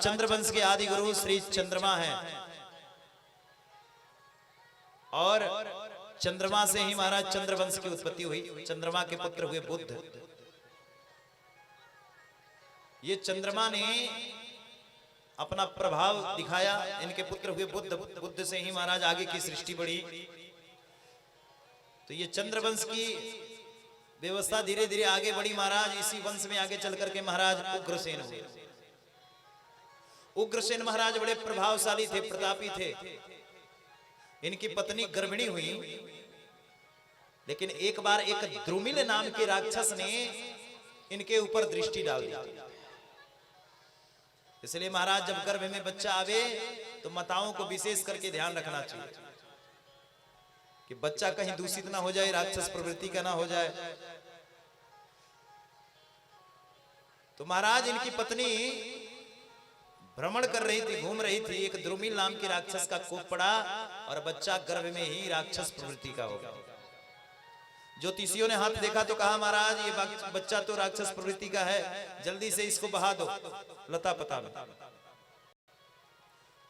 चंद्रवंश के आदि गुरु श्री चंद्रमा हैं और चंद्रमा से ही महाराज चंद्रवंश की उत्पत्ति हुई। चंद्रमा के पुत्र हुए बुद्ध। ये चंद्रमा ने अपना प्रभाव दिखाया, इनके पुत्र हुए बुद्ध। बुद्ध से ही महाराज आगे की सृष्टि बढ़ी। तो ये चंद्रवंश की व्यवस्था धीरे धीरे आगे बढ़ी महाराज। इसी वंश में आगे चल करके महाराज उग्रसेन हुए। उग्रसेन महाराज बड़े प्रभावशाली थे, प्रतापी थे। इनकी पत्नी गर्भिणी हुई, लेकिन एक बार एक द्रुमिल नाम के राक्षस ने इनके ऊपर दृष्टि डाल दी। इसलिए महाराज जब गर्भ में बच्चा आवे तो माताओं को विशेष करके ध्यान रखना चाहिए कि बच्चा कहीं दूषित ना हो जाए, राक्षस प्रवृत्ति का ना हो जाए। तो महाराज इनकी पत्नी भ्रमण कर रही थी, घूम रही थी। एक द्रुमिल नाम के राक्षस का कोप पड़ा और बच्चा गर्भ में ही राक्षस प्रवृत्ति का हो गया। ज्योतिषियों ने हाथ देखा तो कहा महाराज ये बच्चा तो राक्षस प्रवृत्ति का है, जल्दी से इसको बहा दो लता पता में।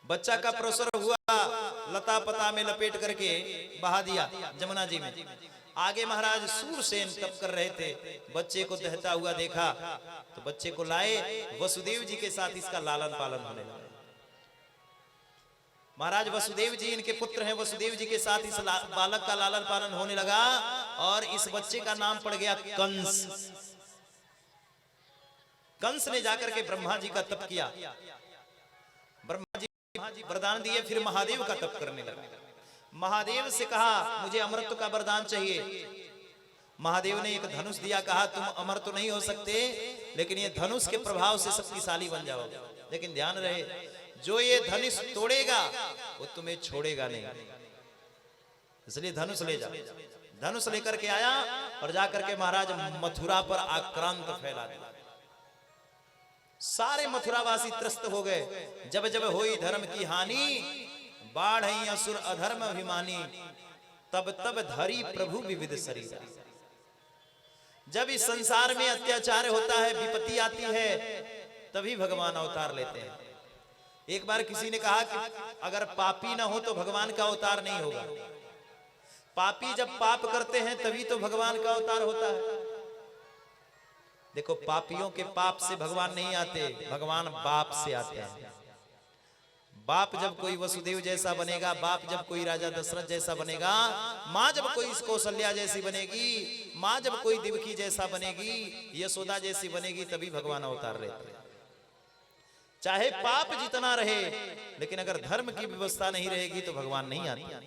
बच्चा का प्रसव हुआ, लता पता में लपेट करके बहा दिया जमुना जी में। आगे महाराज सूरसेन तप कर रहे थे, बच्चे को दहता हुआ देखा तो बच्चे को लाए, वसुदेव जी के साथ इसका लालन पालन होने लगा। महाराज वसुदेव जी इनके पुत्र हैं, वसुदेव जी के साथ इस बालक का लालन पालन होने लगा और इस बच्चे का नाम पड़ गया कंस। कंस ने जाकर के ब्रह्मा जी का तप किया, ब्रह्मा जी वरदान दिए, फिर महादेव का तप करने लगा। महादेव से कहा मुझे अमरत्व का वरदान चाहिए। महादेव ने एक धनुष दिया, कहा तुम अमर तो नहीं हो सकते, लेकिन ये धनुष के प्रभाव से शक्तिशाली बन जाओगे। लेकिन ध्यान रहे जो ये धनुष तोड़ेगा वो तुम्हें छोड़ेगा नहीं, इसलिए धनुष ले जा। धनुष लेकर के आया और जाकर के महाराज मथुरा पर आक्रांत फैला दिया। सारे मथुरावासी त्रस्त हो गए। जब जब हुई धर्म की हानि, बाढ़ असुर अधर्म अभिमानी, तब तब धरी प्रभु विविध शरीर। जब इस संसार में अत्याचार होता है, विपत्ति आती है, तभी भगवान अवतार लेते हैं। एक बार किसी ने कहा कि अगर पापी ना हो तो भगवान का अवतार नहीं होगा। पापी जब पाप करते हैं तभी तो भगवान का अवतार होता है। देखो पापियों के पाप से भगवान नहीं आते, भगवान बाप से आते हैं। बाप जब कोई वसुदेव जैसा बनेगा, बाप जब कोई राजा दशरथ जैसा बनेगा, माँ जब कोई कौशल्या जैसी बनेगी, माँ जब कोई देवकी जैसा बनेगी, यशोदा जैसी बनेगी, तभी भगवान अवतार लेते हैं। चाहे पाप जितना रहे, लेकिन अगर धर्म की व्यवस्था नहीं रहेगी तो भगवान नहीं आते।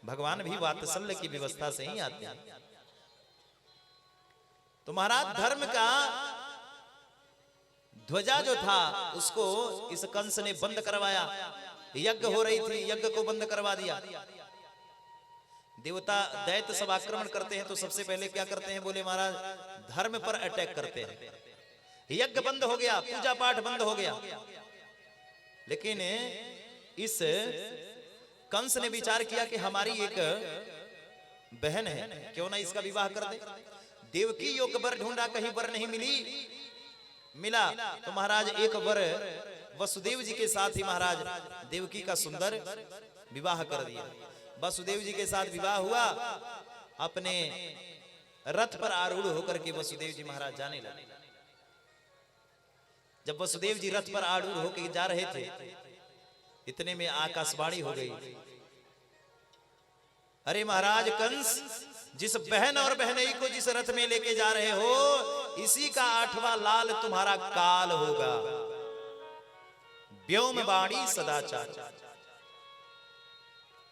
भगवान भी वात्सल्य की व्यवस्था से ही आते हैं। तो महाराज धर्म का ध्वजा जो था उसको इस कंस ने बंद करवाया। यज्ञ हो रही थी, यज्ञ को बंद करवा दिया। देवता दैत्य सब आक्रमण करते हैं तो सबसे पहले क्या करते हैं, बोले महाराज धर्म पर अटैक करते हैं। यज्ञ बंद हो गया, पूजा पाठ बंद हो गया। लेकिन इस कंस ने विचार किया कि हमारी एक बहन है, क्यों ना इसका विवाह कर दे। देवकी योग्य वर ढूंढा, कहीं वर नहीं मिला तो महाराज एक वर वसुदेव जी के साथ ही महाराज देवकी का सुंदर विवाह कर दिया। वसुदेव जी के साथ विवाह हुआ। अपने रथ पर आरूढ़ होकर के वसुदेव जी महाराज जाने लगे। जब वसुदेव जी रथ पर आरूढ़ होकर जा रहे थे, इतने में आकाशवाणी हो गई, अरे महाराज कंस, जिस बहन और बहनई को जिस रथ में लेके जा रहे हो, इसी का 8वां लाल तुम्हारा काल होगा। व्योमवाणी सदाचार,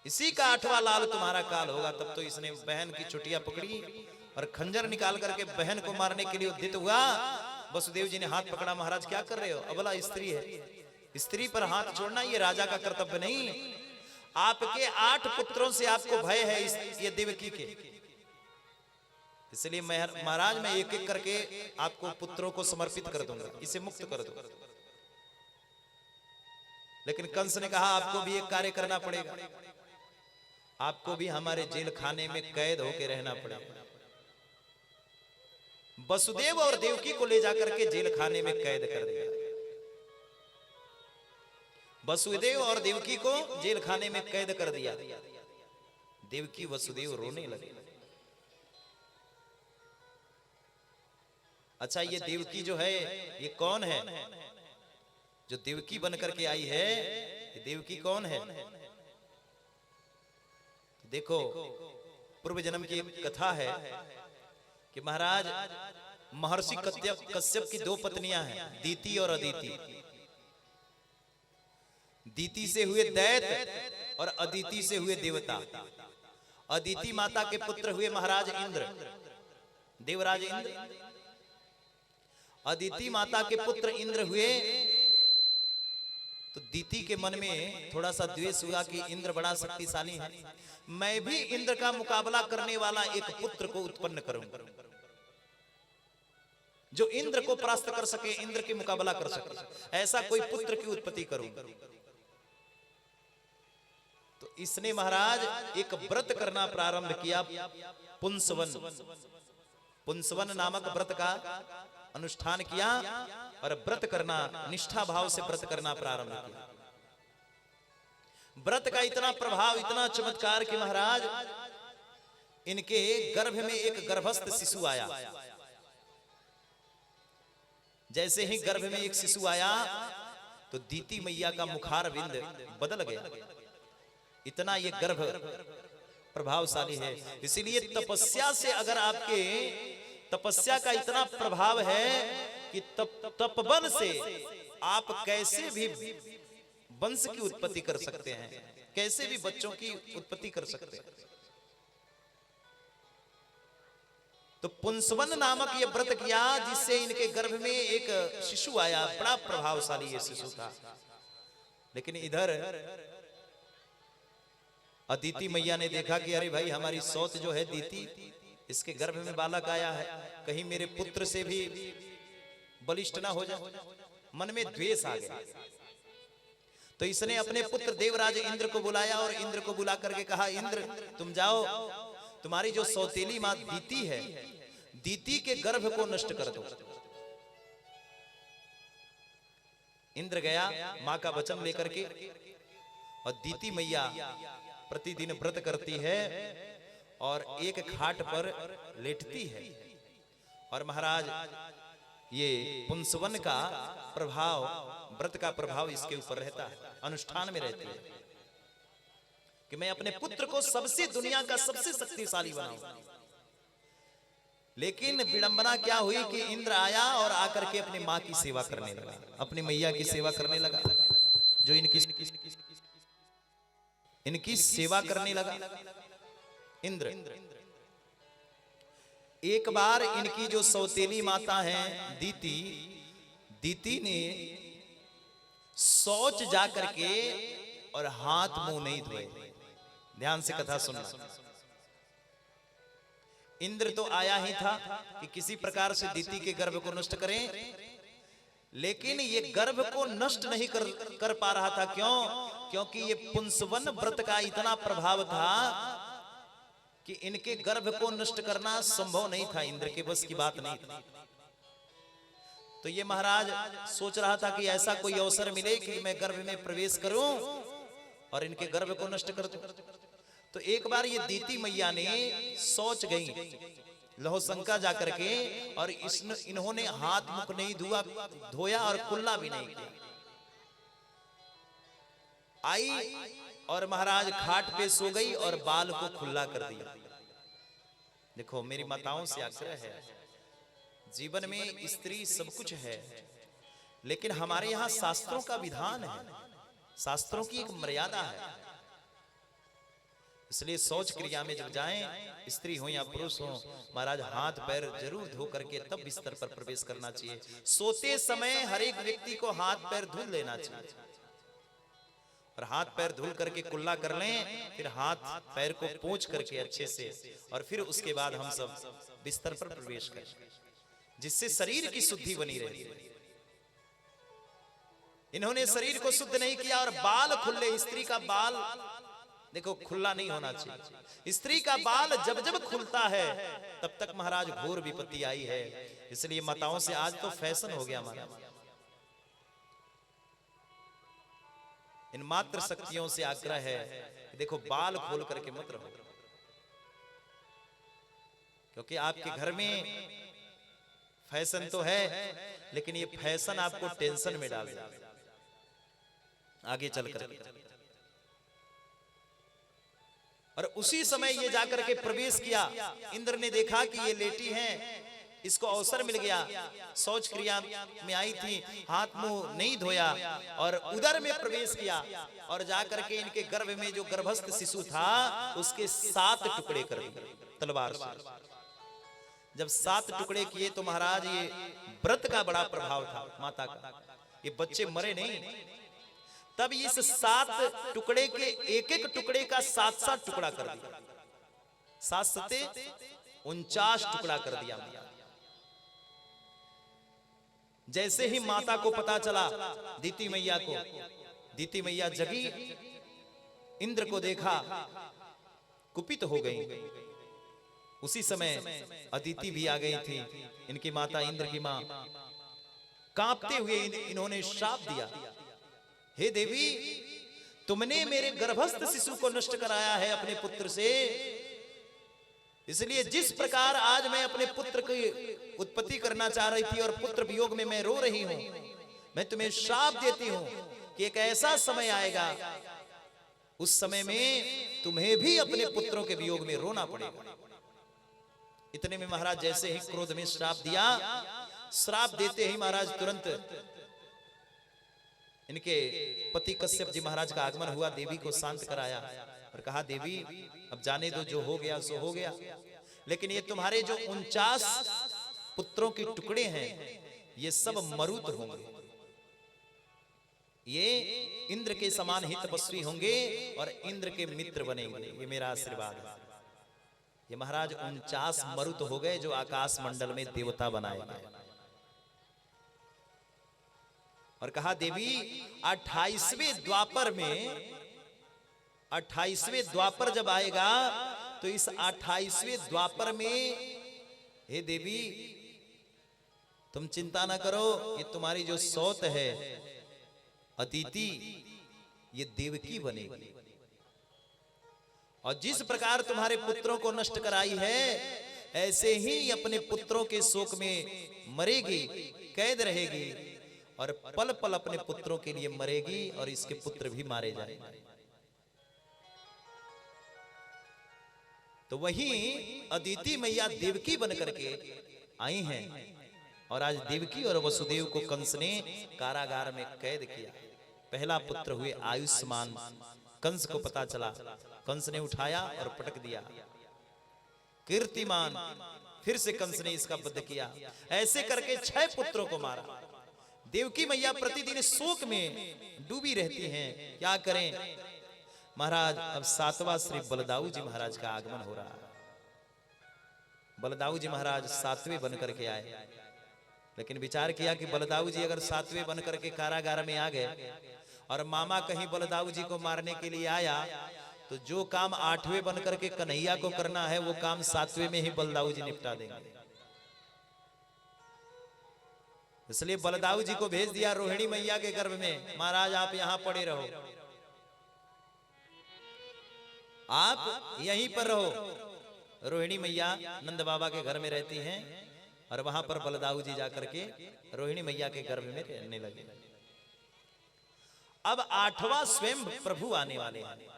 इसी का 8वां लाल तुम्हारा काल होगा। तब तो इसने बहन की चुटिया पकड़ी और खंजर निकाल करके बहन को मारने के लिए उद्यत हुआ। वसुदेव जी ने हाथ पकड़ा, महाराज क्या कर रहे हो, अबला स्त्री है, स्त्री पर हाथ छोड़ना ये राजा का कर्तव्य नहीं। आपके 8 पुत्रों से आपको भय है ये देवकी के, इसलिए महाराज मैं एक एक करके आपको पुत्रों को समर्पित कर दूंगा, इसे मुक्त कर दो। लेकिन कंस ने कहा आपको भी एक कार्य करना पड़ेगा, आपको भी हमारे जेल खाने में कैद होकर रहना पड़ेगा। वसुदेव और देवकी को ले जाकर के जेल खाने में कैद कर दिया। वसुदेव और देवकी को जेल खाने में कैद कर दिया। देवकी वसुदेव रोने लगे। अच्छा, ये देवकी जो है ये कौन है? जो देवकी बन करके आई है, ये देवकी कौन है? देखो, पूर्व जन्म की एक कथा है कि महाराज महर्षि कश्यप की 2 पत्नियां हैं, दीति और अदिति। दीति से हुए दैत्य और अदिति से हुए देवता। अदिति माता के पुत्र हुए महाराज इंद्र, देवराज इंद्र। अदिति माता के पुत्र इंद्र हुए तो दीति के मन में थोड़ा सा द्वेष हुआ कि इंद्र बड़ा शक्तिशाली है, मैं भी इंद्र का मुकाबला करने वाला एक पुत्र को उत्पन्न करूंगा जो इंद्र को परास्त कर सके, इंद्र के मुकाबला कर सके, ऐसा कोई पुत्र की उत्पत्ति करूंगा। तो इसने महाराज एक व्रत करना प्रारंभ किया, पुंसवन। पुंसवन नामक व्रत का अनुष्ठान किया और व्रत करना, निष्ठा भाव से व्रत करना प्रारंभ किया। व्रत का इतना प्रभाव, इतना चमत्कार कि महाराज इनके गर्भ में एक गर्भस्थ शिशु आया। जैसे ही गर्भ में एक शिशु आया तो दीति मैया का मुखार बिंद बदल गया। इतना ये गर्भ प्रभावशाली है। इसीलिए तपस्या से, अगर आपके तपस्या का इतना प्रभाव है कि तपबल से आप कैसे भी वंश की उत्पत्ति कर सकते हैं, कैसे भी बच्चों की उत्पत्ति कर सकते हैं। तो पुंसवन नामक ये व्रत किया जिससे इनके गर्भ में एक शिशु आया। बड़ा प्रभावशाली ये शिशु था। लेकिन इधर अदिति मैया ने देखा कि अरे भाई, हमारी सौत जो है दीति, इसके गर्भ में बालक आया है, कहीं मेरे पुत्र से भी बलिष्ठ ना हो जाए। मन में द्वेष आ गया। तो इसने अपने पुत्र देवराज इंद्र को बुलाया और इंद्र को बुला करके कहा, इंद्र तुम जाओ, तुम्हारी जो सौतेली मां दीति है, दीति के गर्भ को नष्ट कर दो। इंद्र गया मां का वचन लेकर के, और दीति मैया प्रतिदिन व्रत करती है और एक खाट पर लेटती है। और महाराज ये पुंसवन का प्रभाव, व्रत का प्रभाव इसके ऊपर रहता है, अनुष्ठान में रहती है कि मैं अपने पुत्र को सबसे, दुनिया का सबसे शक्तिशाली बनाऊं। लेकिन विडंबना क्या हुई कि इंद्र आया और आकर के अपनी मां की सेवा करने लगा, अपनी मैया की सेवा करने लगा, जो इनकी सेवा करने लगा इंद्र। एक बार इनकी जो सौतेली माता है दीति ने शौच जा करके और हाथ मुंह नहीं धोए। ध्यान से कथा सुनना। इंद्र तो आया ही था कि किसी प्रकार से दीति के गर्भ को नष्ट करें, लेकिन ये गर्भ को नष्ट नहीं कर पा रहा था। क्यों? क्योंकि ये पुंसवन व्रत का इतना प्रभाव था कि इनके गर्भ को नष्ट करना संभव नहीं था, इंद्र के बस की बात नहीं थी। तो ये महाराज सोच रहा था कि ऐसा कोई अवसर मिले कि मैं गर्भ में प्रवेश करूं और इनके गर्भ को नष्ट कर दूं। तो एक बार ये दीति मैया ने सोच गई लहोशंका जाकर के, और इन्होंने हाथ मुख नहीं धोया और कुल्ला भी नहीं किया। आई और महाराज खाट पे सो गई और बाल को खुला कर दिया। देखो, मेरी माताओं से आग्रह है, जीवन में स्त्री सब कुछ है, लेकिन हमारे यहाँ शास्त्रों का विधान है, शास्त्रों की एक मर्यादा है। इसलिए शौच क्रिया में जब जाएं, स्त्री हो या पुरुष हो, महाराज हाथ पैर जरूर धो करके तब बिस्तर पर प्रवेश करना चाहिए। सोते समय हर एक व्यक्ति को हाथ पैर धुल लेना चाहिए, और हाथ पैर धुल करके कुल्ला कर लें, फिर हाथ पैर को पोंछ करके अच्छे से, और फिर उसके बाद हम सब बिस्तर पर प्रवेश करें, जिससे शरीर की शुद्धि बनी रहे। इन्होंने शरीर को शुद्ध नहीं किया और बाल खुले। स्त्री का बाल देखो खुला नहीं होना चाहिए। स्त्री का बाल जब जब खुलता है तब तक महाराज घोर विपत्ति आई है। इसलिए माताओं से आज तो फैशन हो गया हमारा। इन मात्र शक्तियों से आग्रह है कि देखो बाल खोल करके मत रहो, क्योंकि आपके घर में फैशन तो है लेकिन ये फैशन आपको टेंशन में डाल देगा आगे चल कर। और उसी समय ये जाकर के प्रवेश किया। इंद्र ने देखा कि ये लेटी हैं, इसको अवसर मिल गया, शौच क्रिया में आई थी, हाथ मुंह नहीं धोया और उदर में प्रवेश किया और जाकर के इनके गर्भ में जो गर्भस्थ शिशु था उसके 7 टुकड़े कर दिए तलवार से। जब 7 टुकड़े किए तो महाराज ये व्रत का बड़ा प्रभाव था माता का, ये बच्चे मरे नहीं। तब इस 7 टुकड़े के एक टुकड़े का 7 टुकड़ा कर दिया, 7 सते 49 टुकड़ा कर दिया। जैसे ही माता को पता चला, दीति मैया को, दीति मैया जगी, इंद्र को देखा, कुपित हो गई। उसी समय अदिति भी आ गई थी, इनकी माता इंद्र की मां। कांपते हुए इन्होंने श्राप दिया, हे देवी तुमने मेरे गर्भस्थ शिशु को नष्ट कराया है अपने पुत्र से, इसलिए जिस प्रकार आज मैं अपने पुत्र की उत्पत्ति करना चाह रही थी और पुत्र वियोग में मैं रो रही हूं, मैं तुम्हें श्राप देती हूं कि एक ऐसा समय आएगा, उस समय में तुम्हें भी अपने पुत्रों के वियोग में रोना पड़ेगा। इतने में महाराज जैसे ही क्रोध में श्राप दिया, श्राप देते ही महाराज तुरंत इनके पति कश्यप जी महाराज का आगमन हुआ, देवी को शांत कराया और कहा देवी अब जाने दो, जो हो गया सो हो गया, लेकिन ये तुम्हारे जो 49 पुत्रों के टुकड़े हैं ये सब मरुत होंगे, ये इंद्र के समान ही तपस्वी होंगे और इंद्र के मित्र बनेंगे, ये मेरा आशीर्वाद है। ये महाराज 49 मरुत हो गए जो आकाश मंडल में देवता बनाए गए। और कहा देवी 28वें द्वापर में, 28वें द्वापर जब आएगा तो इस 28वें द्वापर में हे देवी तुम चिंता ना करो, ये तुम्हारी जो सौत है अदिति ये देवकी बनेगी, और जिस प्रकार तुम्हारे पुत्रों को नष्ट कराई है ऐसे ही अपने पुत्रों के शोक में मरेगी, कैद रहेगी और पल पल अपने पुत्रों के लिए मरेगी और इसके पुत्र भी मारे जाएंगे। तो वही अदिति मैया देवकी बन करके आई हैं और आज देवकी और वसुदेव को कंस ने कारागार में कैद किया। पहला पुत्र हुए आयुष्मान, कंस को पता चला, कंस ने उठाया और पटक दिया। कीर्तिमान, फिर से कंस ने इसका वध किया। ऐसे करके 6 पुत्रों को मारा। देवकी मैया प्रतिदिन शोक में डूबी रहती हैं, क्या करें महाराज। अब 7वां श्री बलदाऊ जी महाराज का आगमन हो रहा है। बलदाऊ जी महाराज 7वें बन करके आए, लेकिन विचार किया कि बलदाऊ जी अगर 7वें बन करके कारागार में आ गए और मामा कहीं बलदाऊ जी को मारने के लिए आया तो जो काम 8वें बन करके कन्हैया को करना है वो काम 7वें में ही बलदाऊ जी निपटा देंगे। इसलिए बलदाऊ जी को भेज दिया रोहिणी मैया के गर्भ में, महाराज आप यहां पड़े रहो, आप यहीं पर रहो। रोहिणी मैया नंद बाबा के घर में रहती हैं और वहां पर बलदाऊ जी जाकर के रोहिणी मैया के गर्भ में रहने लगे। अब 8वां स्वयं प्रभु आने वाले हैं।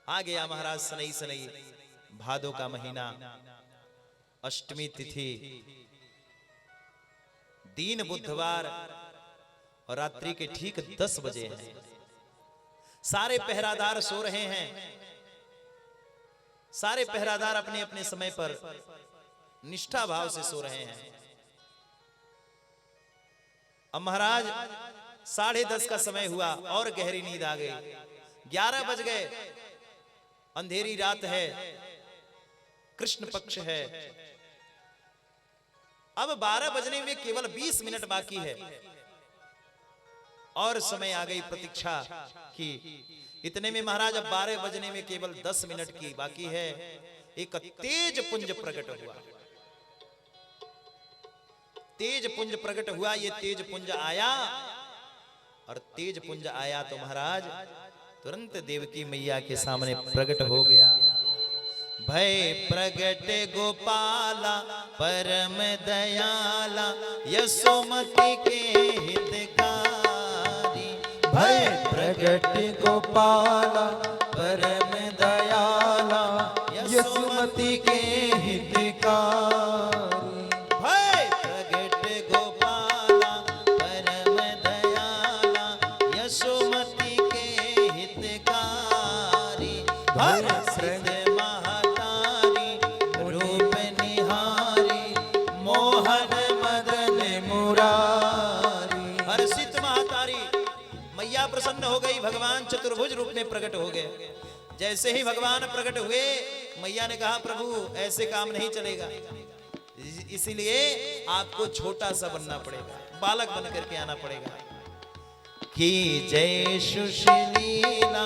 आ गया महाराज सनई सनई भादो का महीना, अष्टमी तिथि, दिन बुधवार और रात्रि के ठीक 10 बजे हैं। सारे पहरादार सो रहे हैं, सारे पहरादार अपने अपने समय पर निष्ठा भाव से सो रहे हैं। अब महाराज 10:30 का समय हुआ और गहरी नींद आ गई। 11 बज गए, अंधेरी रात है, कृष्ण पक्ष है। अब 12 बजने में केवल 20 मिनट बाकी है और समय आ गई प्रतीक्षा की। इतने में महाराज अब 12 बजने में केवल 10 मिनट की बाकी है। एक तेज पुंज प्रकट हुआ, तेज पुंज प्रकट हुआ। ये तेज पुंज आया और तेज पुंज आया तो महाराज तुरंत देवकी मैया के सामने प्रकट हो गया। भय प्रगट गोपाला परम दयाला यशोमती के हितकारी। भय प्रगट गोपाला परम दयाला यशोमती के हितकारी। भय प्रगट गोपाला परम दयाला यशोमती के हितकारी। भर सिद्ध महतारी रूप निहारी मोहन मदन मुरारी। हर्षित महतारी मैया प्रसन्न हो गई। भगवान चतुर्भुज रूप में प्रकट हो गए। जैसे ही भगवान प्रकट हुए मैया ने कहा प्रभु ऐसे काम नहीं चलेगा, इसीलिए आपको छोटा सा बनना पड़ेगा, बालक बन करके आना पड़ेगा। कि जय सुशीला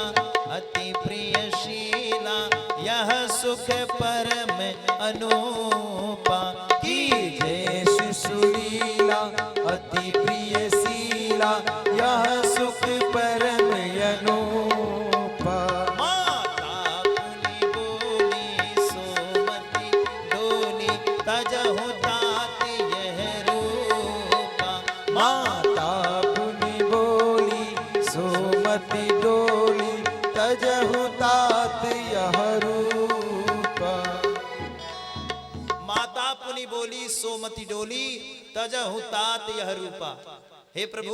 अति प्रियशीला यह सुख परम अनूपा। की जय सुशीला अति प्रियशीला यह सुख परम अनूपा। माता पुनि बोली सोमती डोली तजहु तात यह रूपा। माता पुनि बोली सोमति डोली तजहु तात यह रूपा। माता पुनि बोली सोमती डोली तजहु तात यह रूपा। हे प्रभु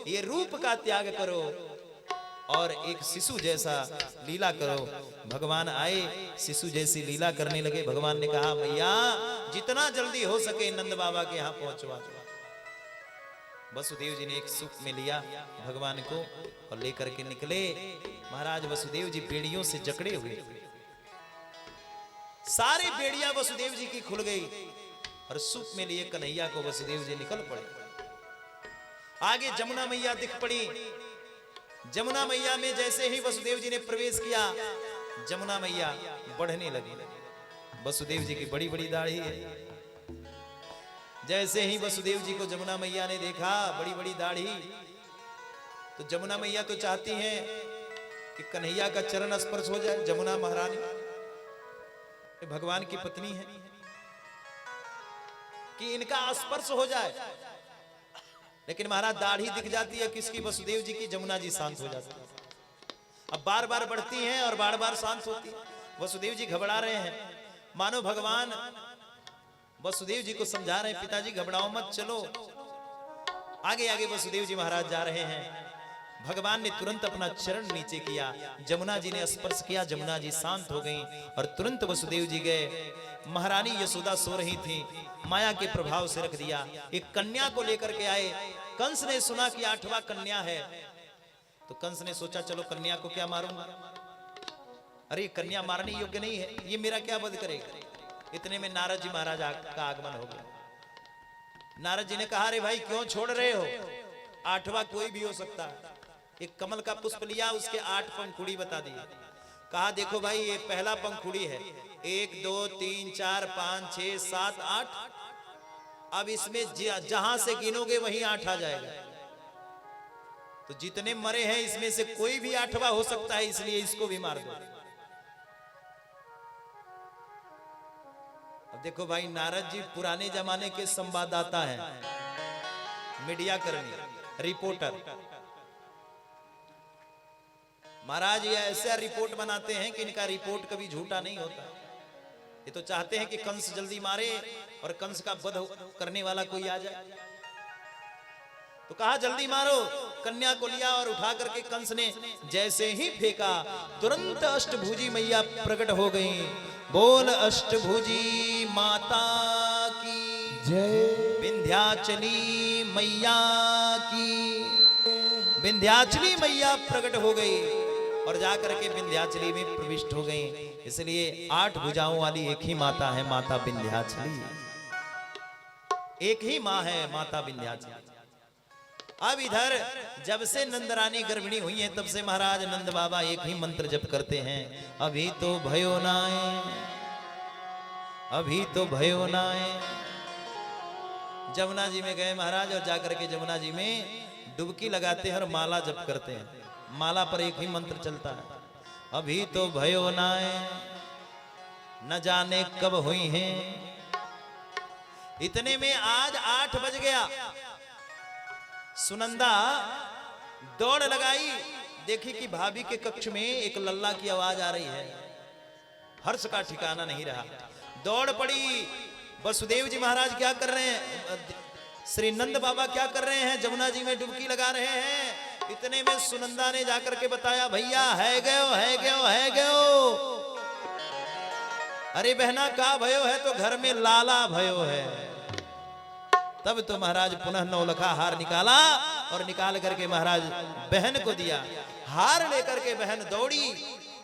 ये रूप का त्याग करो और एक शिशु जैसा लीला करो। भगवान आए शिशु जैसी लीला करने लगे। भगवान ने कहा मैया जितना जल्दी हो सके नंद बाबा के यहाँ पहुंचवा दो। वसुदेव जी ने एक सुख में लिया भगवान को और लेकर के निकले। महाराज वसुदेव जी बेड़ियों से जकड़े हुए, सारी बेड़ियां वसुदेव जी की खुल गई और सुख में लिए कन्हैया को वसुदेव जी निकल पड़े। आगे जमुना मैया दिख पड़ी। जमुना मैया में जैसे ही वसुदेव जी ने प्रवेश किया जमुना मैया बढ़ने लगी। वसुदेव जी की बड़ी बड़ी दाढ़ी है। जैसे ही वसुदेव जी को जमुना मैया ने देखा बड़ी बड़ी दाढ़ी, तो जमुना मैया तो चाहती हैं कि कन्हैया का चरण स्पर्श हो जाए। जमुना महारानी भगवान की पत्नी है कि इनका स्पर्श हो जाए, लेकिन महाराज दाढ़ी दिख जाती है किसकी? वसुदेव जी की। जमुना जी शांत हो जाती है। अब बार बार बढ़ती हैं और बार बार शांत होती है। वसुदेव जी घबरा रहे हैं, मानो भगवान वसुदेव जी को समझा रहे हैं पिताजी घबराओ मत, चलो। आगे आगे वसुदेव जी महाराज जा रहे हैं। भगवान ने तुरंत अपना चरण नीचे किया, जमुना जी ने स्पर्श किया, जमुना जी शांत हो गई और तुरंत वसुदेव जी गए। महारानी यशोदा सो रही थी, माया के प्रभाव से रख दिया। एक कन्या को लेकर के आए। कंस ने सुना कि 8वां कन्या है, तो कंस ने सोचा चलो कन्या को क्या मारूंगा। अरे कन्या मारने योग्य नहीं है, ये मेरा क्या वध करेगा। इतने में नारद जी महाराज का आगमन हो गया। नारद जी ने कहा अरे भाई क्यों छोड़ रहे हो, 8वां कोई भी हो सकता है। एक कमल का पुष्प लिया, उसके 8 पंखुड़ी बता दिए। कहा देखो भाई ये पहला पंखुड़ी है, 1 2 3 4 5 6 7 8। अब इसमें जहां से गिनोगे वहीं 8 आ जाएगा। तो जितने मरे हैं इसमें से कोई भी 8वां हो सकता है, इसलिए इसको भी मार दो। अब देखो भाई नारद जी पुराने जमाने के संवाददाता हैं, मीडिया कर्मी, रिपोर्टर। महाराज ये ऐसा रिपोर्ट बनाते हैं कि इनका रिपोर्ट कभी झूठा नहीं होता। ये तो चाहते हैं कि कंस जल्दी मारे और कंस का वध करने वाला कोई आ जाए। तो कहा जल्दी मारो। कन्या को लिया और उठा करके कंस ने जैसे ही फेंका, तुरंत अष्टभुजी मैया प्रकट हो गई। बोल अष्टभुजी माता की जय। विंध्याचली मैया की। विंध्याचली मैया प्रकट हो गई और जाकर के विंध्याचली में प्रविष्ट हो गई। इसलिए 8 भुजाओं वाली एक ही माता है, माता विंध्याचली। एक ही माँ है माता विंध्याचली। अब इधर जब से नंदरानी गर्भिणी हुई है तब से महाराज नंद बाबा एक ही मंत्र जप करते हैं, अभी तो भयो नाए, अभी तो भयो नाए। जमुना जी में गए महाराज और जाकर के जमुना जी में डुबकी लगाते हैं और माला जप करते हैं। माला पर एक ही मंत्र चलता है, अभी तो भयो नाए न जाने कब हुई हैं। इतने में आज 8 बज गया। सुनंदा दौड़ लगाई, देखी कि भाभी के कक्ष में एक लल्ला की आवाज आ रही है। हर्ष का ठिकाना नहीं रहा, दौड़ पड़ी। वसुदेव जी महाराज क्या कर रहे हैं, श्री नंद बाबा क्या कर रहे हैं, जमुना जी में डुबकी लगा रहे हैं। इतने में सुनंदा ने जाकर के बताया, भैया है गयो है गयो है गयो। अरे बहना का भयो है, तो घर में लाला भयो है। तब तो महाराज पुनः नौलखा हार निकाला और निकाल करके महाराज बहन को दिया। हार लेकर के बहन दौड़ी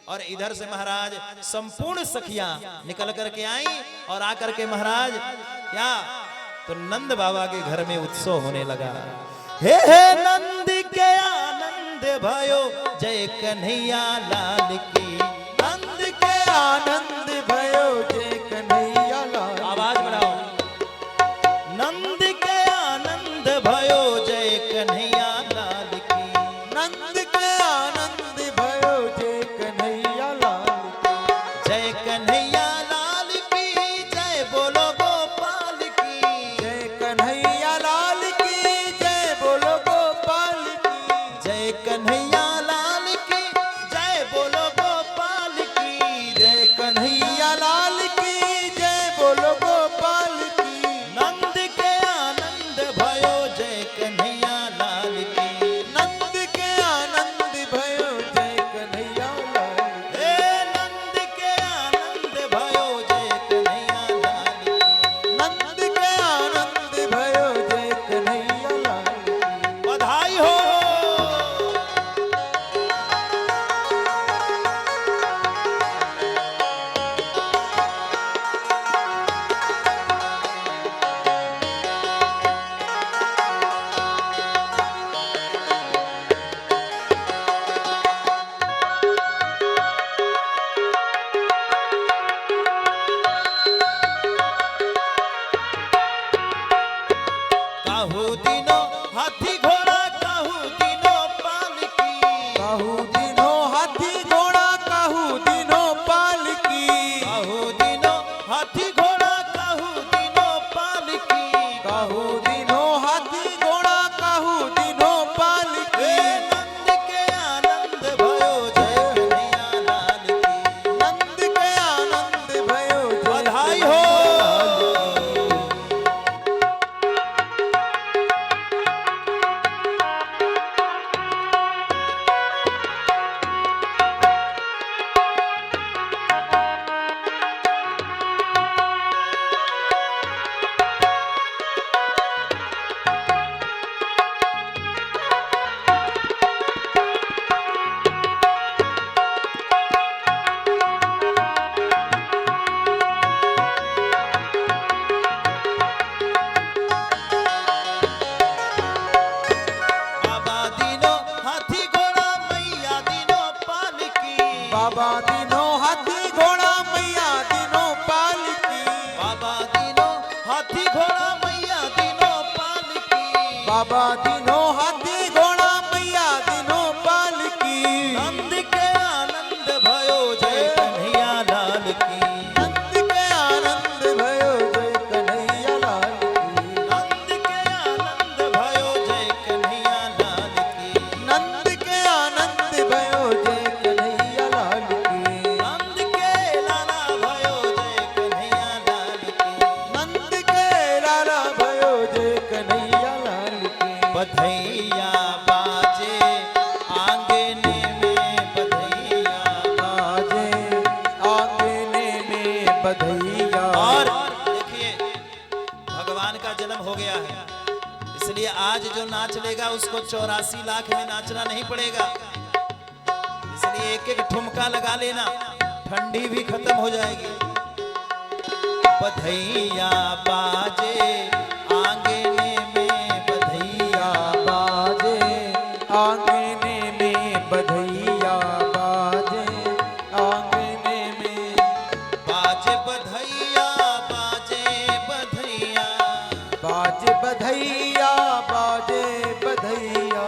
और इधर से महाराज संपूर्ण सखियां निकल करके आई और आकर के महाराज क्या, तो नंद बाबा के घर में उत्सव होने लगा। हे नंद के आनंद भयो, जय कन्हैया लाल की। नंद के आनंद भयो, जय कन्हैया लाल। आवाज बढ़ाओ। नंद के आनंद भयो, जय कन्हैया लाल की। नंद के आनंद भयो, जय कन्हैया लाल की। जय कन्हैया लाल की, जय बोलो गोपाल की। जय कन्हैया लाल की, जय बोलो गोपाल की। जय कन्हैया लाल की, जय बोलो गोपाल की। जय कन्हैया लाल की, जय बोलो गोपाल की। नंद के आनंद भयो, जय कन्हैया लाल की। नंद के आनंद भयो, जय कन्हैया लाल की। हे नंद के आनंद भयो, जय कन्हैया लाल की। नंद के आनंद भयो, जय कन्हैया लाल की। बधाई हो। काहू दिनो हाथी घोड़ा, काहू दिनो पालकी। काहू दिनो हाथी घोड़ा, काहू दिनो पालकी। काहू दिनो हाथी घोड़ा, काहू दिनो पालकी। काहू दिनो हाथी घोड़ा, काहू दिनो पालकी। हे नंद के आनंद भयो, जय कन्हैया लाल की। नंद के आनंद भयो, जय बधाई हो। बाबा दिनो हाथी घोड़ा, मैया दिनो पालकी। बाबा दिनो हाथी घोड़ा, मैया दिनो पालकी। बाबा दिनो हाथी घोड़ा, मैया दिनो पालकी। बाबा दिनो हाथी घोड़ा, मैया दिनो पालकी। नंद के आनंद भयो, जय कन्हैया लाल की। नंद के आनंद भयो, जय कन्हैया लाल की। नंद के आनंद भयो, जय कन्हैया लाल की। नंद के आनंद भयो, जय कन्हैया लाल की। नंद के लाला भयो, जय कन्हैया लाल की। नंद के लाला भयो, जय कन्हैया लाल की। बधैया बाजे आंगने में, बधैया बाजे आंगने में बधैया। और देखिए भगवान का जन्म हो गया है, इसलिए आज जो नाच लेगा उसको 84 लाख में नाचना नहीं पड़ेगा। इसलिए एक एक ठुमका लगा लेना, ठंडी भी खत्म हो जाएगी। बधैया बाजे आंगने में, बधैया बाजे आंगने में बधैया। बाजे आंगने में बाजे बधैया, बाजे बधैया। बाजे बधैया, बाजे बधैया।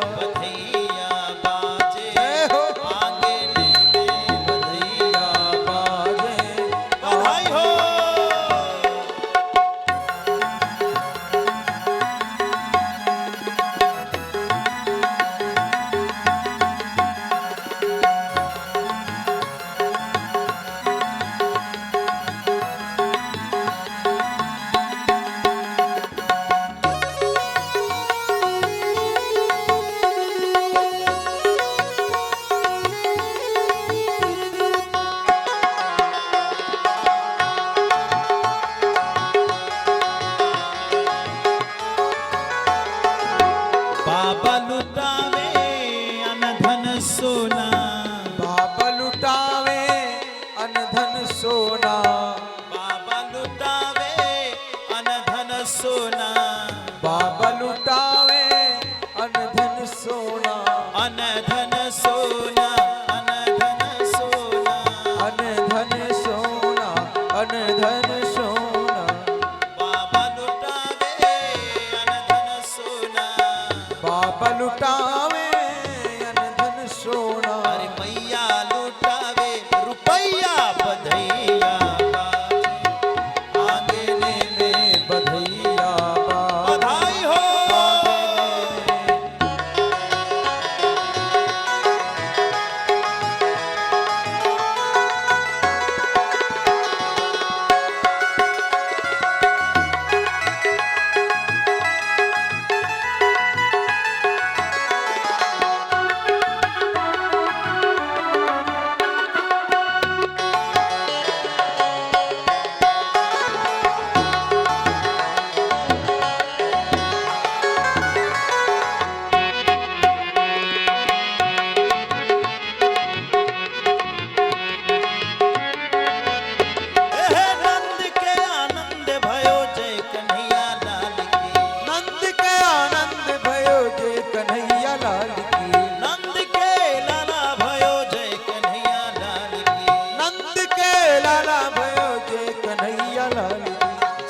धन सोना अन धन सोना अन धन सोना अन धन सोना बाबा लुटावे अन धन सोना बाबा लुटावे अन धन सोना अरे मैया लुटावे रुपया बधैया आंगने में बधैया बधाई हो नंद के आनंद भयो जय कन्हैया लाल की नंद के आनंद भयो जय कन्हैया लाल की नंद के लाला भयो जय कन्हैया लाल की नंद के लाला भयो जय कन्हैया लाल की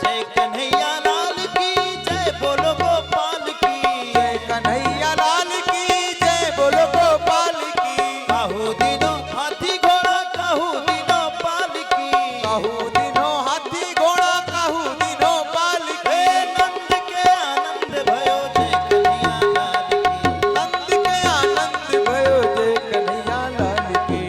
जय कन्हैया लाल की जय बोलो गोपाल की जय कन्हैया लाल की जय बोलो गोपाल की काहू दिनो हाथी घोड़ा काहू दिनो पाल की कहू दिनो हाथी घोड़ा कहू दिनो पाल हे की नंद के आनंद भयो जय कन्हैया लाल की नंद के आनंद भयो जय कन्हैया लाल की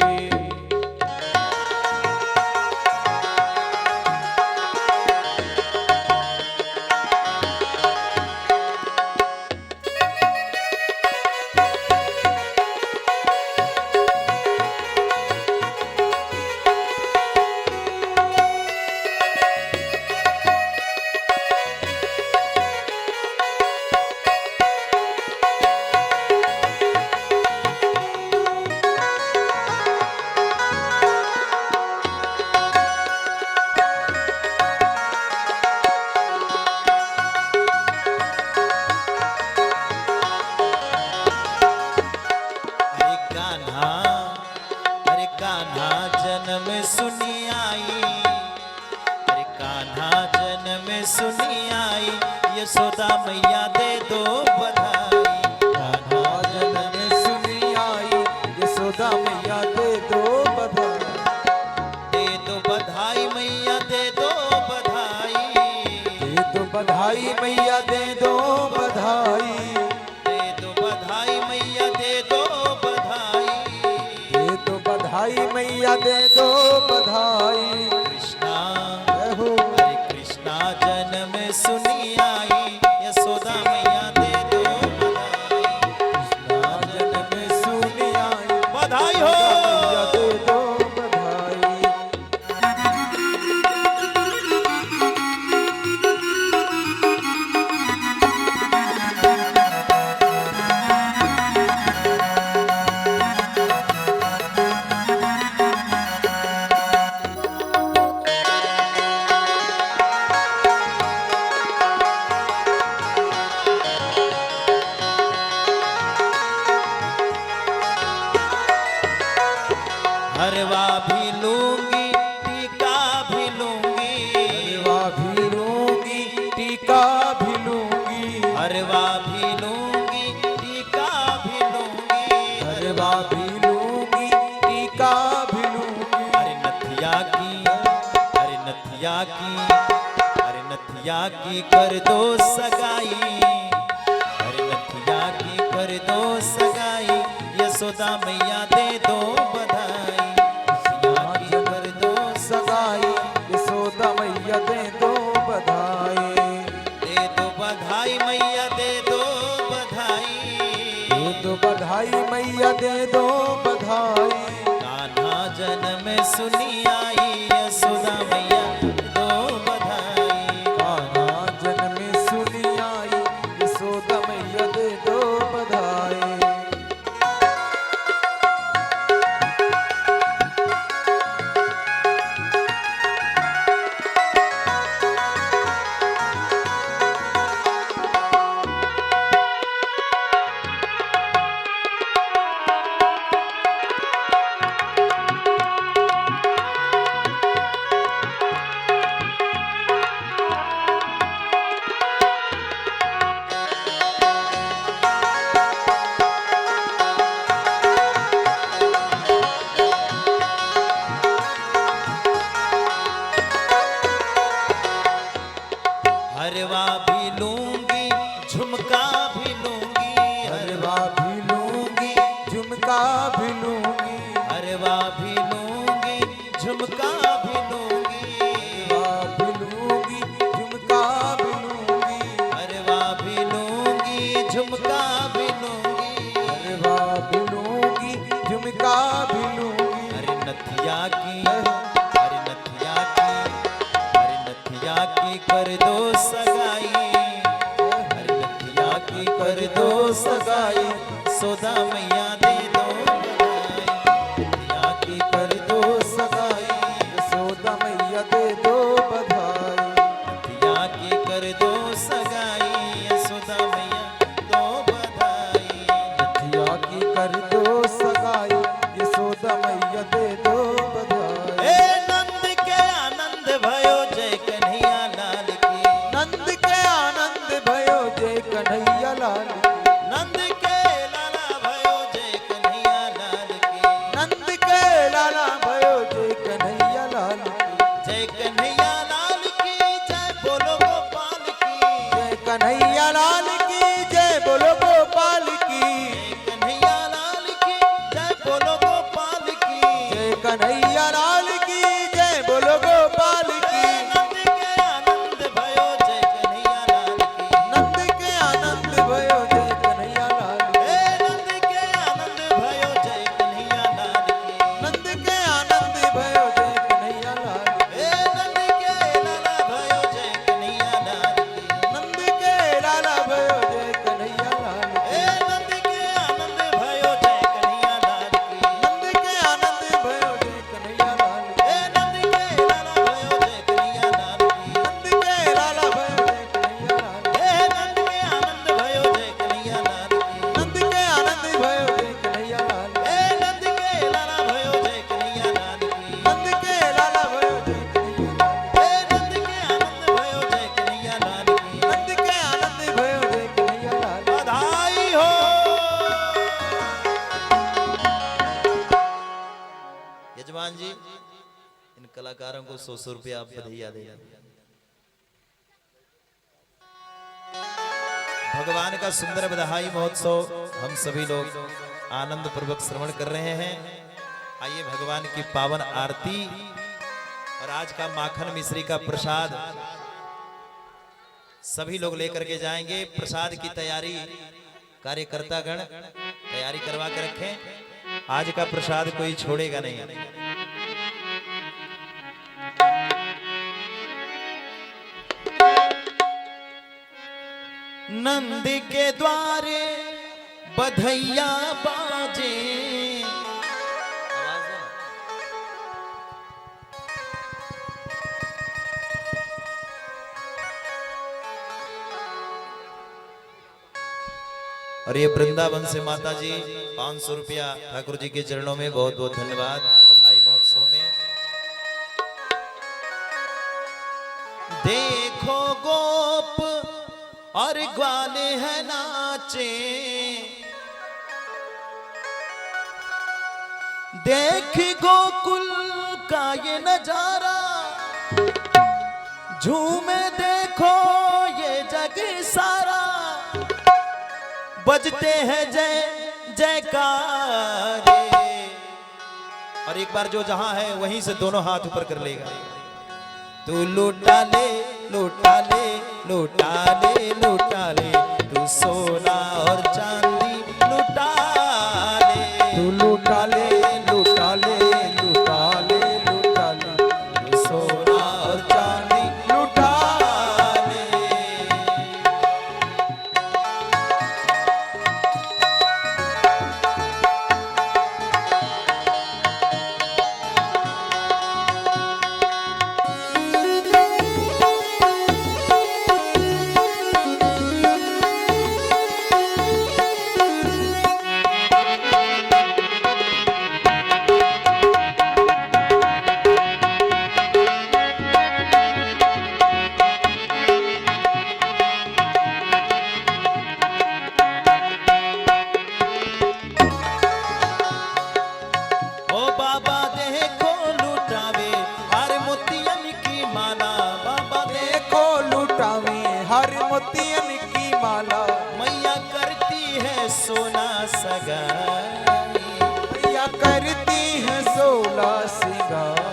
अरे कान्हा जन्म सुनी आई अरे कान्हा जन्म सुनी आई यशोदा मैया दे दो बधाई कान्हा जन्म सुनी आई यशोदा मैया दे दो बधाई दे दो बधाई मैया दे दो बधाई दे दो बधाई मैया दे दो बधाई दे दो बधाई मैया दे दो बधाई दे दो बधाई मैया दे दो बधाई कृष्णा जय हो हरे कृष्णा जन्म सुनी आई यशोदा मैया दे दो बधाई जन्म सुनी आई बधाई हो मैया दे दो बधाई हरवा भी लूंगी टीका भी लूंगी हरवा भी लूंगी टीका भी लूंगी हरवा भी लूंगी टीका भी लूंगी हरवा भी लूंगी टीका भी लूंगी अरे नथिया की अरे नथिया की अरे नथिया की कर दो सगाई अरे नथिया की कर दो सगाई यशोदा मैया दे दो बधाई नथिया की कर दो सगाई यशोदा मैया दे दो बधाई मैया दे दो बधाई दे दो बधाई मैया दे दो बधाई कान्हा जन्म सुनी आई यशोदा मैया दो बधाई कान्हा जन्म सुनी आई यशोदा मैया दे दो बधाई कन्हैया लाल की जय बोलो गोपाल की नंद के आनंद भयो जय कन्हैया लाल की नंद के आनंद भयो जय कन्हैया लाल नंद के आनंद भयो जय कन्हैया लाल की नंद के आनंद भयो जय कन्हैया लाल नंद के लाला भयो जय कन्हैया लाल की नंद के लाला भयो जय कन्हैया लाल नंद के आनंद भयो जय कन्हैया लाल की नंद के आनंद भयो जय कन्हैया लाल नंद के लाला भयो जय कन्हैया लाल की नंद के लाला भयो जय कन्हैया लाल नंद के आनंद भयो जय कन्हैया लाल की नंद के आनंद भयो जय कन्हैया लाल नंद के लाला भयो जय कन्हैया लाल की नंद के लाला भयो जय कन्हैया लाल नंद के आनंद भयो जय कन्हैया लाल की नंद के आनंद भयो जय कन्हैया लाल बधाई हो। यजमान जी इन कलाकारों को 100 रुपया आप बधाइयाँ दें। भगवान का सुंदर बधाई महोत्सव हम सभी लोग आनंद पूर्वक श्रवण कर रहे हैं। आइए भगवान की पावन आरती और आज का माखन मिश्री का प्रसाद सभी लोग लेकर के जाएंगे। प्रसाद की तैयारी कार्यकर्ता गण तैयारी करवा के रखें। आज का प्रसाद कोई छोड़ेगा नहीं। नंद के द्वारे बधैया बाजे और ये वृंदावन से माता जी 500 रुपया ठाकुर जी के चरणों में बहुत बहुत धन्यवाद। बधाई महोत्सव में देखो गोप और ग्वाले हैं नाचे, देख गोकुल का ये नजारा, झूमे देखो ये जग सारा, बजते हैं जय जयकारे। और एक बार जो जहां है वहीं से दोनों हाथ ऊपर कर लेगा। तू लूटा ले लूटा ले लूटा ले लूटा ले, तू सोना और चांदी लूटा ले। तू लूटा ले लूटा ले लूटा ले लूटा ले, तू सोना और चांदी लूटा ले। ओ बाबा देखो लुटावे हर मोतियन की माला, बाबा देखो लुटावे हर मोतियन की माला, मैया करती है सोना सगाई। मैया करती है 16 सिंगार।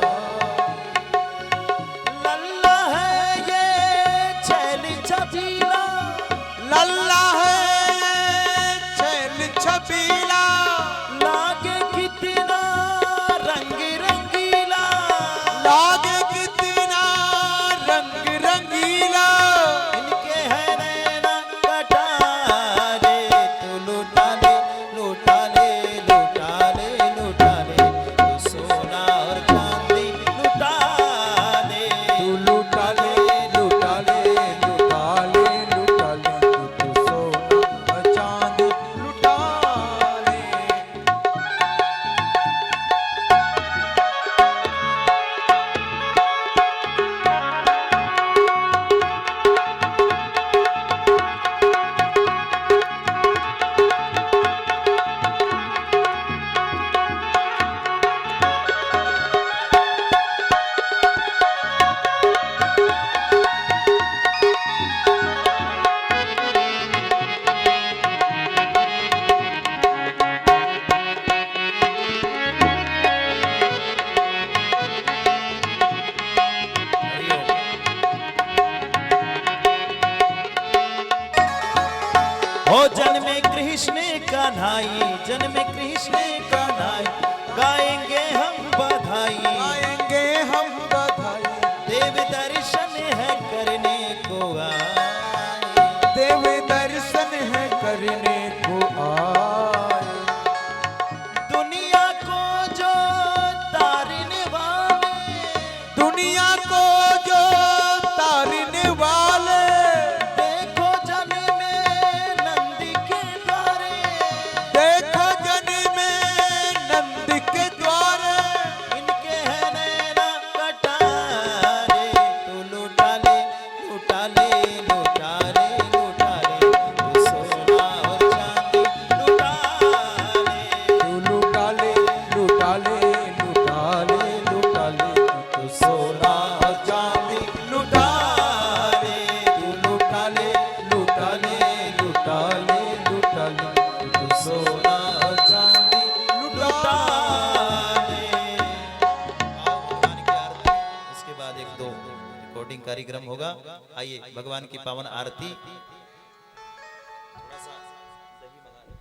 लल्ला है ये छैल छबीला, लल्ला है छैल छबीला, लागे कितना रंग रंगीला, लागे कितना रंग रंगीला। इनके है नैना कटारे। तू लूटा ले लूटा ले डाले। आओ भगवान की आरती, उसके बाद एक दो रिकॉर्डिंग कार्यक्रम होगा। आइए भगवान की पावन आरती। थोड़ा सा दही मंगा लो।